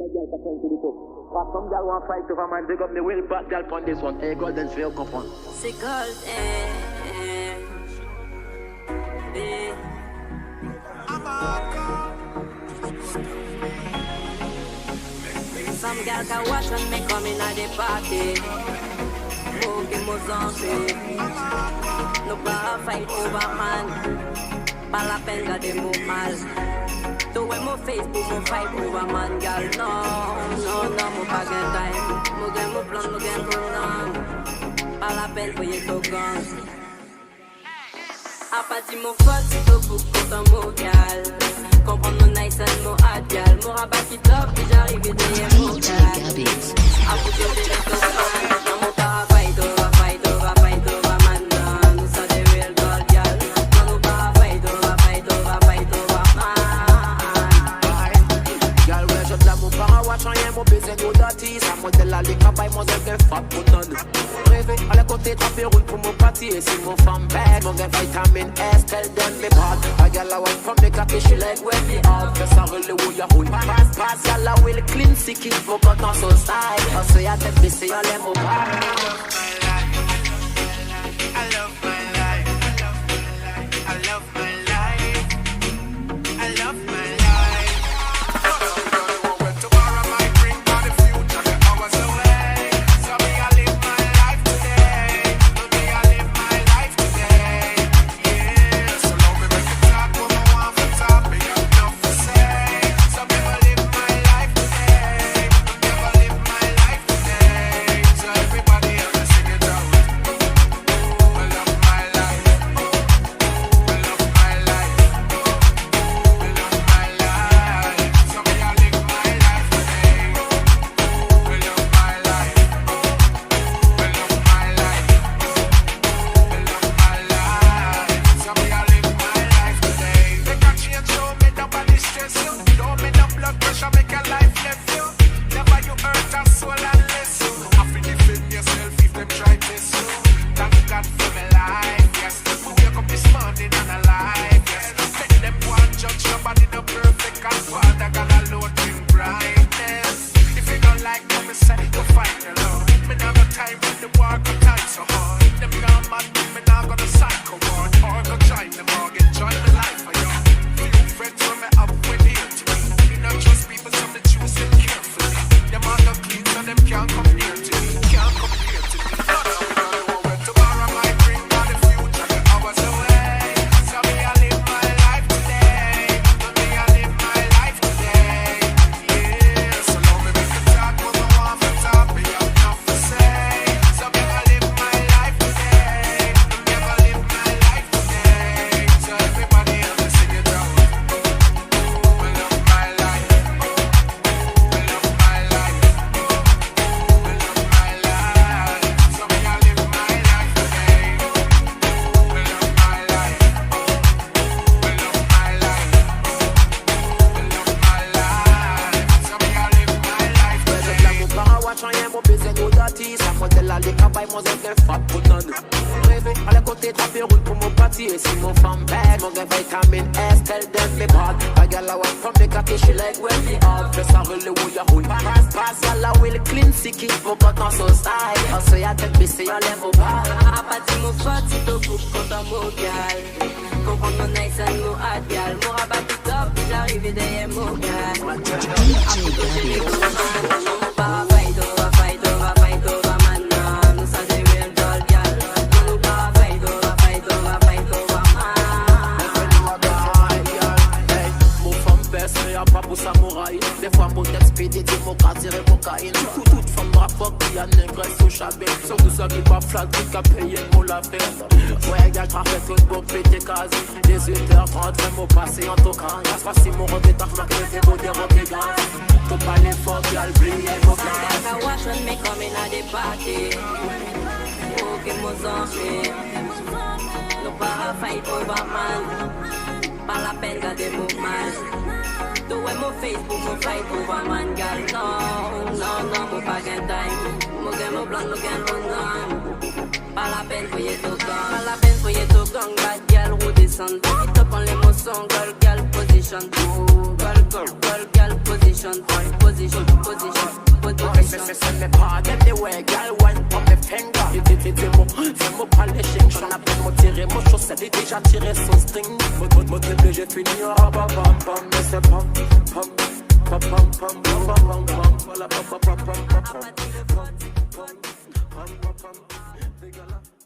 Some girl want fight over man, big up me will back girl on this one. Hey, golden feel come on. C'est golden. Some girl can watch when me come in at the party. Smoking more zombie. No para fight over man. Pas la peine garder mon mal. Toi mon Facebook, mon fight over man, girl. No, mon pas gain time. Mon gain, mon plan, mon gain, mon nom. Pas la peine pour y tout gang. A partir mon faute, c'est tout pour ton mot, gal. Comprendre mon nice and mon hard, gal. Mon rabat qui top, puis j'arrive et derrière mon gal. A vous dire que j'ai tout fan. Non, mon para fight over man. Nous sommes des real gold, gal. Non, nous para fight over man. Gal, ouais, je t'aime, mon para watch, rien, mon baiser, nous d'artistes. À moi, de la ligue, à bail, mon zèle, qu'un fat pour none. Rêver, à la côté, trapper, roule pour mon party. Et si mon femme bad, mon gars, vitamine S, tell them me bad. A gal, I want from the coffee, she like when me out. Fais ça, roule, où y'a roule. Pass, gal, I will clean, sicky, mon pote dans son style. Parce que y'a tête baissée, on l'aime au bas. Facebook, mon fight over man, girl. No, mon pas gain time. Mon gain, mon plan, mon gain, mon gang. Pas la peine pour y être au gang. Pas la peine pour y être au gang. Bad girl, redescend. Hit up en l'émotion, girl, position. Girl, position. position. Me pardon the way, girl, wine on me finger. Fais mon polishing, j'en appelle mon tiré, mon chaussette est déjà tiré son string. Mon triple, j'ai fini, ah bam bam bam, mais c'est pam pam pam pam pam pam pam pam, voilà pam pam pam pam pam pam pam pam pam pam pam.